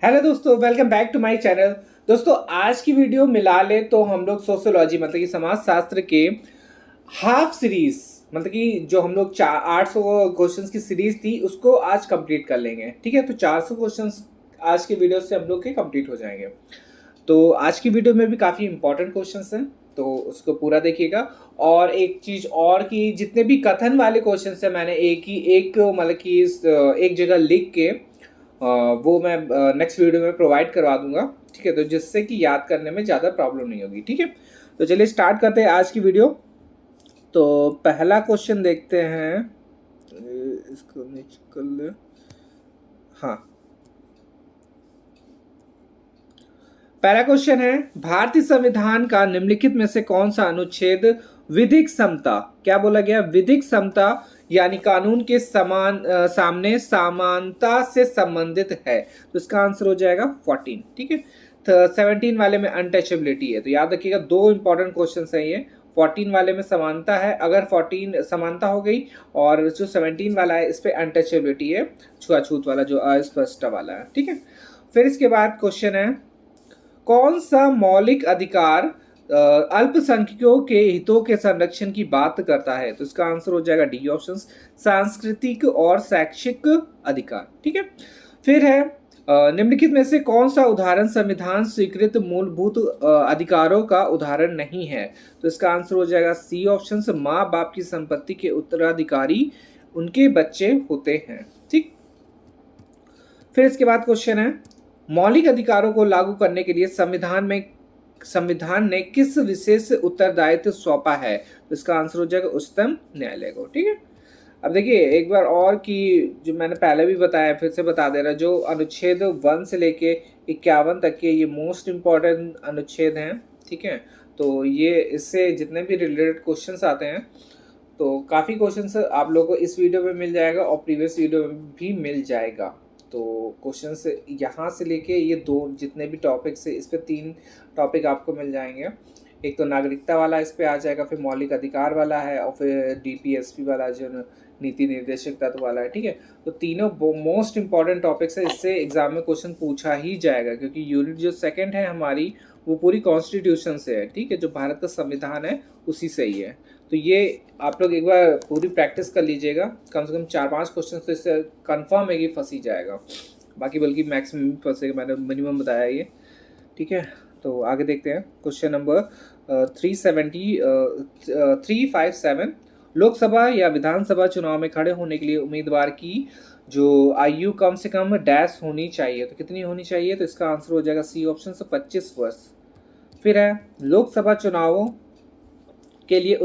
Hello दोस्तों, welcome back to my channel. दोस्तों, आज की वीडियो मिला ले तो हम लोग सोशियोलॉजी मतलब कि समाज शास्त्र के हाफ सीरीज मतलब कि जो हम लोग 800 क्वेश्चंस की सीरीज थी उसको आज कंप्लीट कर लेंगे। ठीक है, तो 400 क्वेश्चंस आज के वीडियो से हम लोग के कंप्लीट हो जाएंगे। तो आज की वीडियो में भी काफ़ी इंपॉर्टेंट क्वेश्चंस हैं, तो उसको पूरा देखिएगा। और एक चीज़ और कि जितने भी कथन वाले क्वेश्चंस हैं मैंने एक मतलब कि एक जगह लिख के वो मैं नेक्स्ट वीडियो में प्रोवाइड करवा दूंगा। ठीक है, तो जिससे कि याद करने में ज़्यादा प्रॉब्लम नहीं होगी। ठीक है, तो चलिए स्टार्ट करते हैं आज की वीडियो। तो पहला क्वेश्चन देखते हैं। इसको नीचे कर ले। हाँ, पहला क्वेश्चन है, भारतीय संविधान का निम्नलिखित में से कौन सा अनुच्छेद विधिक समता, क्या बोला गया, विधिक समता यानी कानून के सामने समानता से संबंधित है। तो इसका आंसर हो जाएगा 14। ठीक है, तो 17 वाले में अनटचेबिलिटी है, तो याद रखिएगा दो इंपॉर्टेंट क्वेश्चन है ये। 14 वाले में समानता है, अगर 14 समानता हो गई, और जो 17 वाला है इस पे अनटचेबिलिटी है, छुआछूत वाला जो अस्पष्ट वाला है। ठीक है, फिर इसके बाद क्वेश्चन है, कौन सा मौलिक अधिकार अल्पसंख्यकों के हितों के संरक्षण की बात करता है। तो इसका आंसर हो जाएगा डी ऑप्शन, सांस्कृतिक और शैक्षिक अधिकार। ठीक है, फिर है निम्नलिखित में से कौन सा उदाहरण संविधान स्वीकृत मूलभूत अधिकारों का उदाहरण नहीं है। तो इसका आंसर हो जाएगा सी ऑप्शन, माँ बाप की संपत्ति के उत्तराधिकारी उनके बच्चे होते हैं। ठीक, फिर इसके बाद क्वेश्चन है, मौलिक अधिकारों को लागू करने के लिए संविधान ने किस विशेष उत्तरदायित्व सौंपा है। तो इसका आंसर हो जाएगा उच्चतम न्यायालय को। ठीक है, अब देखिए एक बार और कि जो मैंने पहले भी बताया फिर से बता दे रहा, जो अनुच्छेद 1 से लेके 51 तक के ये मोस्ट इंपॉर्टेंट अनुच्छेद हैं। ठीक है, तो ये इससे जितने भी रिलेटेड क्वेश्चंस आते हैं, तो काफ़ी क्वेश्चंस आप लोगों को इस वीडियो में मिल जाएगा और प्रीवियस वीडियो में भी मिल जाएगा। तो क्वेश्चंस यहाँ से लेके ये दो जितने भी टॉपिक्स है इस पे 3 टॉपिक आपको मिल जाएंगे। एक तो नागरिकता वाला इस पे आ जाएगा, फिर मौलिक अधिकार वाला है, और फिर डीपीएसपी वाला जो नीति निर्देशक तत्व वाला है। ठीक है, तो तीनों मोस्ट इंपॉर्टेंट टॉपिक्स है, इससे एग्जाम में क्वेश्चन पूछा ही जाएगा, क्योंकि यूनिट जो सेकंड है हमारी वो पूरी कॉन्स्टिट्यूशन से है। ठीक है, जो भारत का संविधान है उसी से ही है। तो ये आप लोग एक बार पूरी प्रैक्टिस कर लीजिएगा, कम से कम 4-5 क्वेश्चन तो इससे कन्फर्म है कि फंस ही जाएगा, बाकी बल्कि मैक्सिमम फंसेगा, मैंने मिनिमम बताया ये। ठीक है, तो आगे देखते हैं क्वेश्चन नंबर 357। लोकसभा या विधानसभा चुनाव में खड़े होने के लिए उम्मीदवार की जो आयु कम से कम डैश होनी चाहिए, तो कितनी होनी चाहिए। तो इसका आंसर हो जाएगा सी ऑप्शन से 25 वर्ष। फिर है, लोकसभा चुनावों के लिए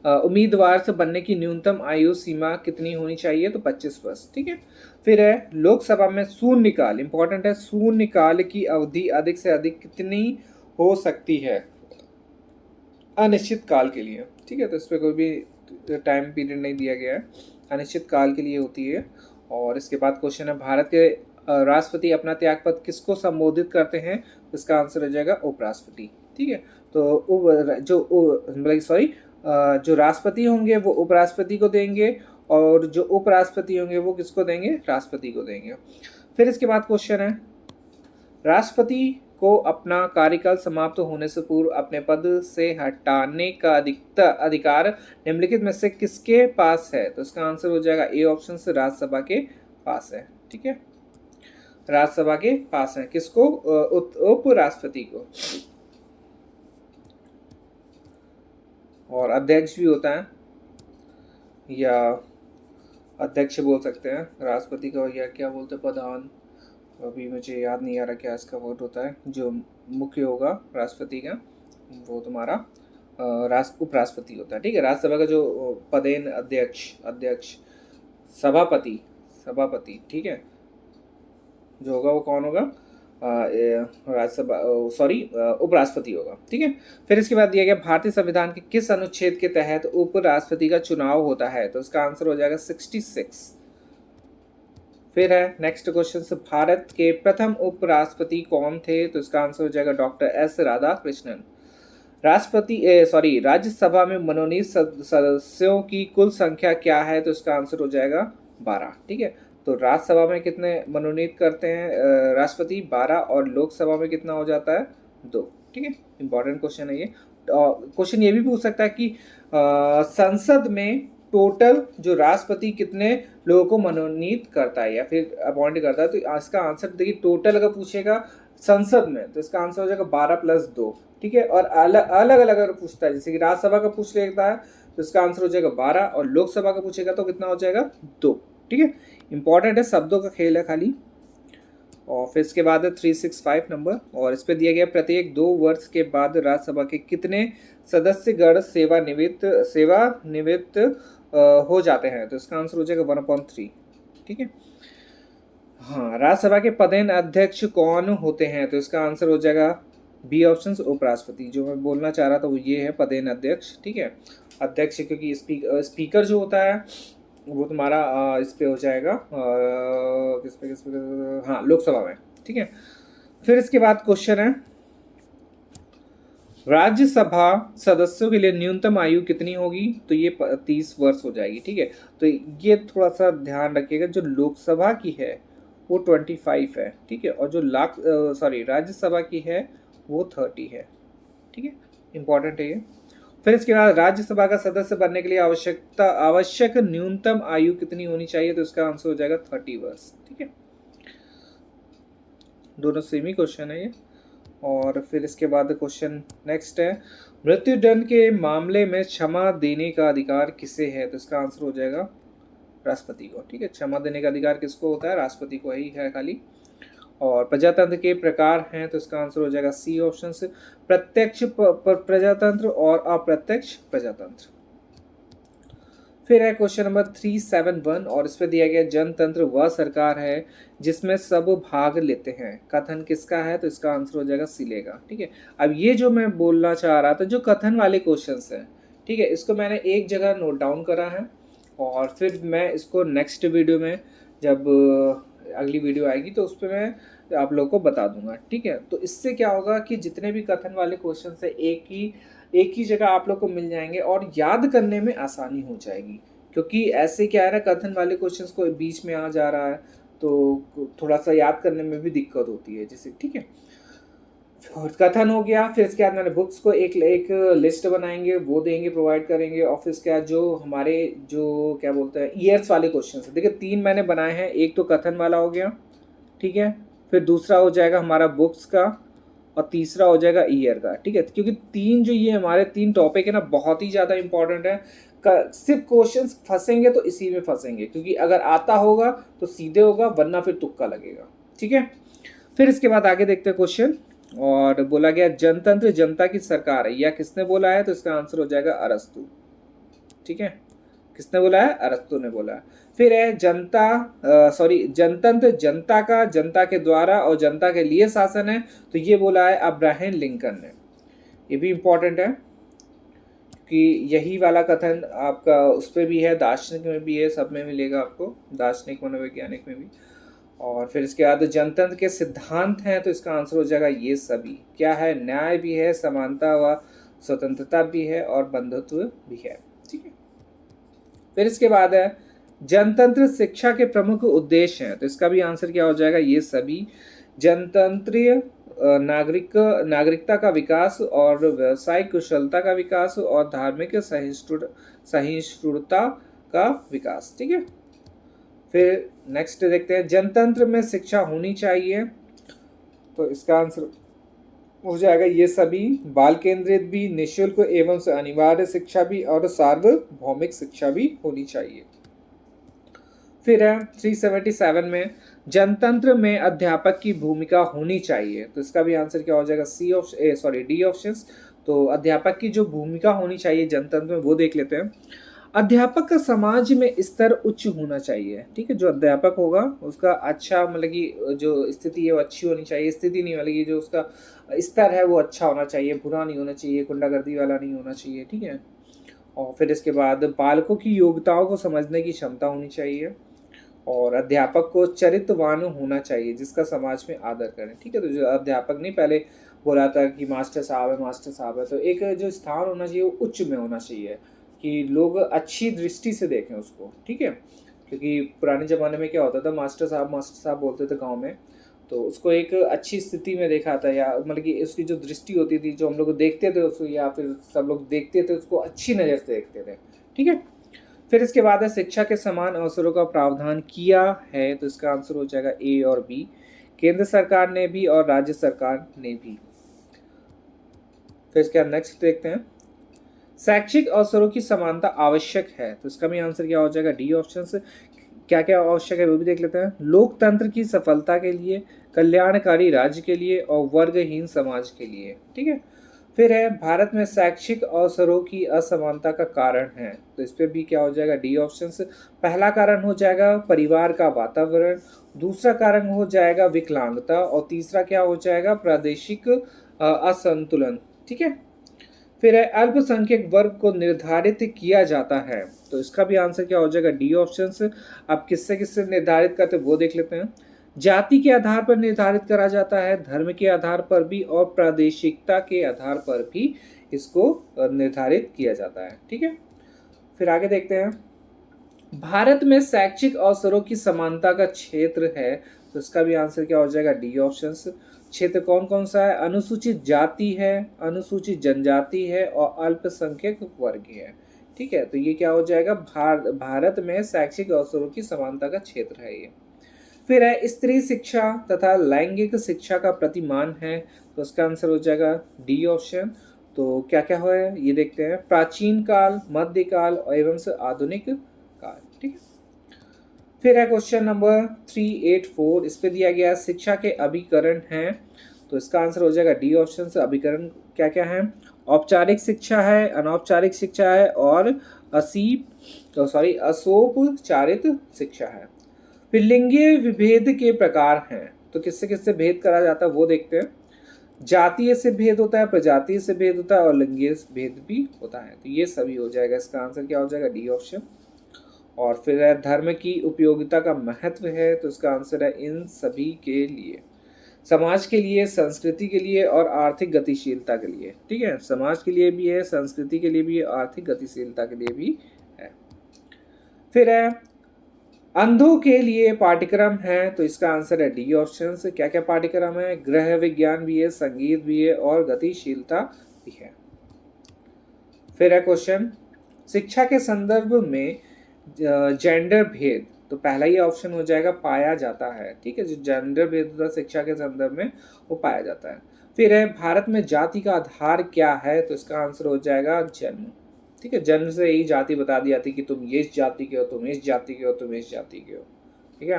उम्मीदवार से बनने की न्यूनतम आयु सीमा कितनी होनी चाहिए। तो 25 वर्ष। ठीक है, फिर है, लोकसभा में शून्यकाल, इंपॉर्टेंट है, शून्यकाल की अवधि अधिक से अधिक कितनी हो सकती है अनिश्चित काल के लिए। ठीक है, तो इस पर कोई भी टाइम पीरियड नहीं दिया गया है, अनिश्चित काल के लिए होती है। और इसके बाद क्वेश्चन है, भारत के राष्ट्रपति अपना त्यागपत्र किसको संबोधित करते हैं। तो इसका आंसर हो जाएगा उपराष्ट्रपति। ठीक है, तो जो राष्ट्रपति होंगे वो उपराष्ट्रपति को देंगे, और जो उपराष्ट्रपति होंगे वो किसको देंगे, राष्ट्रपति को देंगे। फिर इसके बाद क्वेश्चन है, राष्ट्रपति को अपना कार्यकाल समाप्त होने से पूर्व अपने पद से हटाने का अधिकार निम्नलिखित में से किसके पास है। तो इसका आंसर हो जाएगा ए ऑप्शन से राज्यसभा के पास है। ठीक है, राज्यसभा के पास है, किसको, उपराष्ट्रपति को। और अध्यक्ष भी होता है, या अध्यक्ष बोल सकते हैं राष्ट्रपति का, या क्या बोलते हैं, प्रधान, अभी मुझे याद नहीं आ रहा क्या इसका वर्ड होता है। जो मुख्य होगा राष्ट्रपति का वो तुम्हारा उपराष्ट्रपति होता है। ठीक है, राज्यसभा का जो पदेन अध्यक्ष सभापति। ठीक है, जो होगा वो कौन होगा, उपराष्ट्रपति होगा। ठीक है, फिर इसके बाद दिया गया, भारतीय संविधान के किस अनुच्छेद के तहत उपराष्ट्रपति का चुनाव होता है। तो इसका आंसर हो जाएगा 66। फिर है नेक्स्ट क्वेश्चन से, भारत के प्रथम उपराष्ट्रपति कौन थे। तो इसका आंसर हो जाएगा डॉक्टर एस राधाकृष्णन। राज्यसभा में मनोनीत सदस्यों की कुल संख्या क्या है। तो इसका आंसर हो जाएगा 12। ठीक है, तो राज्यसभा में कितने मनोनीत करते हैं राष्ट्रपति? 12। और लोकसभा में कितना हो जाता है? 2। ठीक है, इंपॉर्टेंट क्वेश्चन है ये। क्वेश्चन ये भी पूछ सकता है कि संसद में टोटल जो राष्ट्रपति कितने लोगों को मनोनीत करता है या फिर अपॉइंट करता है? तो इसका आंसर देखिए, टोटल अगर पूछेगा संसद में तो इसका आंसर हो जाएगा 12 + 2। ठीक है, और अलग अलग अगर पूछता है, जैसे कि राज्यसभा का पूछ लेता है तो इसका आंसर हो जाएगा 12, और लोकसभा का पूछेगा तो कितना हो जाएगा? 2। ठीक है, इंपॉर्टेंट है, शब्दों का खेल है खाली। और फिर इसके बाद है 365 नंबर, और इस पे दिया गया प्रत्येक 2 वर्ष के बाद राज्यसभा के कितने सदस्यगण सेवानिवृत्त हो जाते हैं? तो इसका आंसर हो जाएगा 1/3। ठीक है, हाँ, राज्यसभा के पदेन अध्यक्ष कौन होते हैं? तो इसका आंसर हो जाएगा बी ऑप्शन, उपराष्ट्रपति। जो मैं बोलना चाह रहा था वो ये है, पदेन अध्यक्ष। ठीक है, अध्यक्ष क्योंकि स्पीकर जो होता है वो तुम्हारा इस पे हो जाएगा किस पे हाँ, लोकसभा में। ठीक है, फिर इसके बाद क्वेश्चन है, राज्यसभा सदस्यों के लिए न्यूनतम आयु कितनी होगी? तो ये 30 वर्ष हो जाएगी। ठीक है, तो ये थोड़ा सा ध्यान रखिएगा, जो लोकसभा की है वो 25 है। ठीक है, और जो राज्यसभा की है वो 30 है। ठीक है, इंपॉर्टेंट है ये। फिर इसके बाद राज्यसभा का सदस्य बनने के लिए आवश्यक न्यूनतम आयु कितनी होनी चाहिए? तो इसका आंसर हो जाएगा 30 वर्ष। ठीक है, दोनों सेम ही क्वेश्चन है ये। और फिर इसके बाद क्वेश्चन नेक्स्ट है, मृत्युदंड के मामले में क्षमा देने का अधिकार किसे है? तो इसका आंसर हो जाएगा राष्ट्रपति को। ठीक है, क्षमा देने का अधिकार किसको होता है? राष्ट्रपति को ही है खाली। और प्रजातंत्र के प्रकार हैं, तो इसका आंसर हो जाएगा सी ऑप्शन से, प्रत्यक्ष प्रजातंत्र और अप्रत्यक्ष प्रजातंत्र। फिर है क्वेश्चन नंबर 371, और इस पे दिया गया जनतंत्र वह सरकार है जिसमें सब भाग लेते हैं। कथन किसका है? तो इसका आंसर हो जाएगा सिलेगा। ठीक है, अब ये जो मैं बोलना चाह रहा था, जो कथन वाले क्वेश्चंस हैं, ठीक है, इसको मैंने एक जगह नोट डाउन करा है, और फिर मैं इसको नेक्स्ट वीडियो में, जब अगली वीडियो आएगी तो उस पर मैं आप लोगों को बता दूंगा। ठीक है, तो इससे क्या होगा कि जितने भी कथन वाले क्वेश्चन है एक ही जगह आप लोग को मिल जाएंगे और याद करने में आसानी हो जाएगी। क्योंकि ऐसे क्या है ना, कथन वाले क्वेश्चंस को बीच में आ जा रहा है तो थोड़ा सा याद करने में भी दिक्कत होती है जैसे। ठीक है, और कथन हो गया। फिर इसके बाद मैंने बुक्स को एक लिस्ट बनाएंगे, वो देंगे, प्रोवाइड करेंगे। और फिर इसके बाद जो हमारे जो क्या बोलते हैं ईयर्स वाले क्वेश्चन है, देखिए 3 मैंने बनाए हैं। एक तो कथन वाला हो गया, ठीक है, फिर दूसरा हो जाएगा हमारा बुक्स का, और तीसरा हो जाएगा ईयर का। ठीक है, क्योंकि 3 जो ये हमारे 3 टॉपिक है ना, बहुत ही ज़्यादा इंपॉर्टेंट है। सिर्फ क्वेश्चंस फंसेंगे तो इसी में फंसेंगे, क्योंकि अगर आता होगा तो सीधे होगा, वरना फिर तुक्का लगेगा। ठीक है, फिर इसके बाद आगे देखते हैं क्वेश्चन। और बोला गया जनतंत्र जनता की सरकार है, या किसने बोला है? तो इसका आंसर हो जाएगा अरस्तु। ठीक है, किसने बोला है? अरस्तु ने बोला है। फिर है जनतंत्र जनता के द्वारा और जनता के लिए शासन है, तो ये बोला है अब्राहम लिंकन ने। ये भी इंपॉर्टेंट है कि यही वाला कथन आपका उस पर भी है, दार्शनिक में भी है, सब में मिलेगा आपको, दार्शनिक मनोवैज्ञानिक में भी। और फिर इसके बाद जनतंत्र के सिद्धांत हैं, तो इसका आंसर हो जाएगा ये सभी। क्या है? न्याय भी है, समानता व स्वतंत्रता भी है, और बंधुत्व भी है। ठीक है, फिर इसके बाद है जनतंत्र शिक्षा के प्रमुख उद्देश्य हैं, तो इसका भी आंसर क्या हो जाएगा? ये सभी। जनतंत्रीय नागरिकता का विकास और व्यावसायिक कुशलता का विकास और धार्मिक सहिष्णुता का विकास। ठीक है, फिर नेक्स्ट देखते हैं, जनतंत्र में शिक्षा होनी चाहिए, तो इसका आंसर हो जाएगा ये सभी। बाल केंद्रित भी, निःशुल्क एवं अनिवार्य शिक्षा भी, और सार्वभौमिक शिक्षा भी होनी चाहिए। फिर है 377 में, जनतंत्र में अध्यापक की भूमिका होनी चाहिए, तो इसका भी आंसर क्या हो जाएगा? D option. तो अध्यापक की जो भूमिका होनी चाहिए जनतंत्र में, वो देख लेते हैं। अध्यापक का समाज में स्तर उच्च होना चाहिए। ठीक है, जो अध्यापक होगा उसका अच्छा, मतलब कि जो स्थिति है वो अच्छी होनी चाहिए। स्थिति नहीं, मतलब कि जो उसका स्तर है वो अच्छा होना चाहिए, बुरा नहीं होना चाहिए, गुंडागर्दी वाला नहीं होना चाहिए। ठीक है, और फिर इसके बाद बालकों की योग्यताओं को समझने की क्षमता होनी चाहिए, और अध्यापक को चरित्रवान होना चाहिए जिसका समाज में आदर करें। ठीक है, तो जो अध्यापक नहीं पहले बोला था कि मास्टर साहब है, तो एक जो स्थान होना चाहिए वो उच्च में होना चाहिए कि लोग अच्छी दृष्टि से देखें उसको। ठीक है, क्योंकि पुराने ज़माने में क्या होता था, मास्टर साहब बोलते थे गाँव में, तो उसको एक अच्छी स्थिति में देखा था, या मतलब कि उसकी जो दृष्टि होती थी, जो हम लोग देखते थे उसको, या फिर सब लोग देखते थे उसको अच्छी नज़र से देखते थे। ठीक है। फिर इसके बाद है शिक्षा के समान अवसरों का प्रावधान किया है, तो इसका आंसर हो जाएगा ए और बी। केंद्र सरकार ने भी और राज्य सरकार ने भी। फिर इसके बाद नेक्स्ट देखते हैं, शैक्षिक अवसरों की समानता आवश्यक है, तो इसका भी आंसर क्या हो जाएगा, डी ऑप्शन से। क्या क्या आवश्यक है वो भी देख लेते हैं। लोकतंत्र की सफलता के लिए, कल्याणकारी राज्य के लिए और वर्गहीन समाज के लिए। ठीक है। फिर है भारत में शैक्षिक अवसरों की असमानता का कारण है, तो इस पे भी क्या हो जाएगा, डी ऑप्शन से। पहला कारण हो जाएगा परिवार का वातावरण, दूसरा कारण हो जाएगा विकलांगता, और तीसरा क्या हो जाएगा, प्रादेशिक असंतुलन। ठीक है। फिर है अल्पसंख्यक वर्ग को निर्धारित किया जाता है, तो इसका भी आंसर क्या हो जाएगा, डी ऑप्शन से। अब किससे किससे निर्धारित करते वो देख लेते हैं। जाति के आधार पर निर्धारित करा जाता है, धर्म के आधार पर भी और प्रादेशिकता के आधार पर भी इसको निर्धारित किया जाता है। ठीक है। फिर आगे देखते हैं, भारत में शैक्षिक अवसरों की समानता का क्षेत्र है, तो इसका भी आंसर क्या हो जाएगा, डी ऑप्शन। क्षेत्र कौन कौन सा है, अनुसूचित जाति है, अनुसूचित जनजाति है और अल्पसंख्यक वर्ग है। ठीक है। तो ये क्या हो जाएगा, भारत में शैक्षिक अवसरों की समानता का क्षेत्र है ये। फिर है स्त्री शिक्षा तथा लैंगिक शिक्षा का प्रतिमान है, तो इसका आंसर हो जाएगा डी ऑप्शन। तो क्या क्या है ये देखते हैं, प्राचीन काल, मध्यकाल और एवं से आधुनिक काल। ठीक है। फिर है क्वेश्चन नंबर 384, इस पे दिया गया शिक्षा के अभिकरण हैं, तो इसका आंसर हो जाएगा डी ऑप्शन से। अभिकरण क्या क्या है, औपचारिक शिक्षा है, अनौपचारिक शिक्षा है और असोपचारित शिक्षा है। फिर लिंगीय विभेद के प्रकार हैं, तो किससे किससे भेद करा जाता है वो देखते हैं। जातीय से भेद होता है, प्रजातीय से भेद होता है और लिंगीय भेद भी होता है, तो ये सभी हो जाएगा। इसका आंसर क्या हो जाएगा, डी ऑप्शन। और फिर है धर्म की उपयोगिता का महत्व है, तो इसका आंसर है इन सभी के लिए, समाज के लिए, संस्कृति के लिए और आर्थिक गतिशीलता के लिए। ठीक है। समाज के लिए भी है, संस्कृति के लिए भी है, आर्थिक गतिशीलता के लिए भी है। फिर है अंधों के लिए पाठ्यक्रम है, तो इसका आंसर है डी ऑप्शन से। क्या क्या पाठ्यक्रम है, गृह विज्ञान भी है, संगीत भी है और गतिशीलता भी है। फिर है क्वेश्चन, शिक्षा के संदर्भ में जेंडर भेद, तो पहला ही ऑप्शन हो जाएगा पाया जाता है। ठीक है। जो जेंडर भेद होता है शिक्षा के संदर्भ में वो पाया जाता है। फिर है भारत में जाति का आधार क्या है, तो इसका आंसर हो जाएगा जन्म। ठीक है। जन्म से ही जाति बता दी जाती कि तुम ये इस जाति के हो, तुम इस जाति के हो, तुम इस जाति के हो। ठीक है।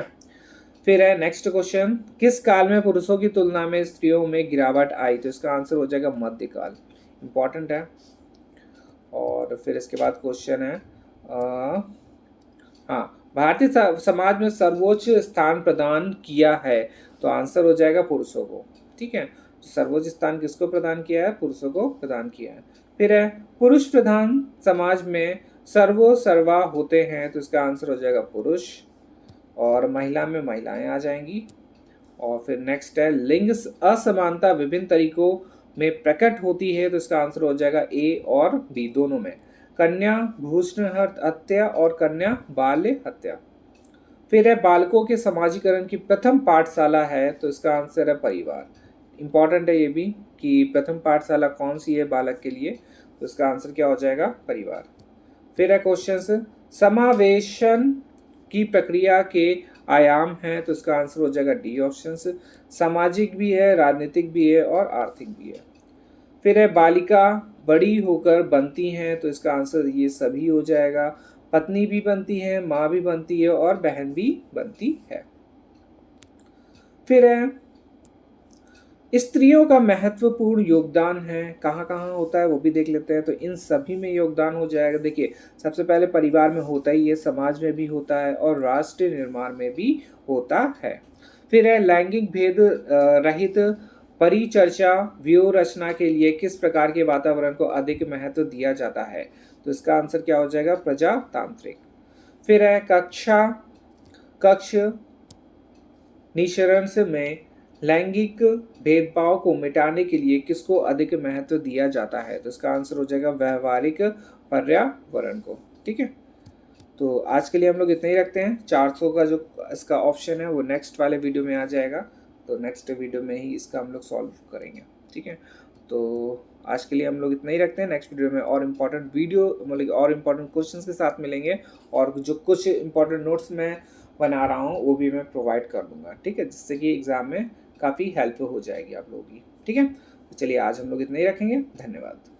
फिर है नेक्स्ट क्वेश्चन, किस काल में पुरुषों की तुलना में स्त्रियों में गिरावट आई, तो इसका आंसर हो जाएगा मध्यकाल। इंपॉर्टेंट है। और फिर इसके बाद क्वेश्चन है हाँ, भारतीय समाज में सर्वोच्च स्थान प्रदान किया है, तो आंसर हो जाएगा पुरुषों को। ठीक है। सर्वोच्च स्थान किसको प्रदान किया है, पुरुषों को प्रदान किया है। फिर है पुरुष प्रधान समाज में सर्वा होते हैं, तो इसका आंसर हो जाएगा पुरुष, और महिला में महिलाएं आ जाएंगी। और फिर नेक्स्ट है लिंग असमानता विभिन्न तरीकों में प्रकट होती है, तो इसका आंसर हो जाएगा ए और बी दोनों में, कन्या भ्रूण हत्या और कन्या बाल्य हत्या। फिर है बालकों के समाजीकरण की प्रथम पाठशाला है, तो इसका आंसर है परिवार। इंपॉर्टेंट है ये भी कि प्रथम पाठशाला कौन सी है बालक के लिए, तो इसका आंसर क्या हो जाएगा, परिवार। फिर है क्वेश्चन, समावेशन की प्रक्रिया के आयाम हैं, तो इसका आंसर हो जाएगा डी ऑप्शन। सामाजिक भी है, राजनीतिक भी है और आर्थिक भी है। फिर है बालिका बड़ी होकर बनती हैं, तो इसका आंसर ये सभी हो जाएगा, पत्नी भी बनती है, माँ भी बनती है और बहन भी बनती है। फिर है स्त्रियों का महत्वपूर्ण योगदान है, कहाँ कहाँ होता है वो भी देख लेते हैं, तो इन सभी में योगदान हो जाएगा। देखिए सबसे पहले परिवार में होता ही है, समाज में भी होता है और राष्ट्र निर्माण में भी होता है। फिर है लैंगिक भेद रहित परिचर्चा व्यूह रचना के लिए किस प्रकार के वातावरण को अधिक महत्व दिया जाता है, तो इसका आंसर क्या हो जाएगा, प्रजातांत्रिक। फिर है कक्ष निःसरण में लैंगिक भेदभाव को मिटाने के लिए किसको अधिक महत्व दिया जाता है, तो इसका आंसर हो जाएगा व्यवहारिक पर्यावरण को। ठीक है। तो आज के लिए हम लोग इतना ही रखते हैं। 400 का जो इसका ऑप्शन है वो नेक्स्ट वाले वीडियो में आ जाएगा, तो नेक्स्ट वीडियो में ही इसका हम लोग सॉल्व करेंगे, ठीक है। तो आज के लिए हम लोग इतना ही रखते हैं। नेक्स्ट वीडियो में और इम्पोर्टेंट वीडियो मतलब और इम्पोर्टेंट क्वेश्चंस के साथ मिलेंगे, और जो कुछ इम्पोर्टेंट नोट्स मैं बना रहा हूँ वो भी मैं प्रोवाइड कर दूंगा, ठीक है, जिससे कि एग्ज़ाम में काफ़ी हेल्प हो जाएगी आप लोगों की, ठीक है। तो चलिए आज हम लोग इतना ही रखेंगे। धन्यवाद।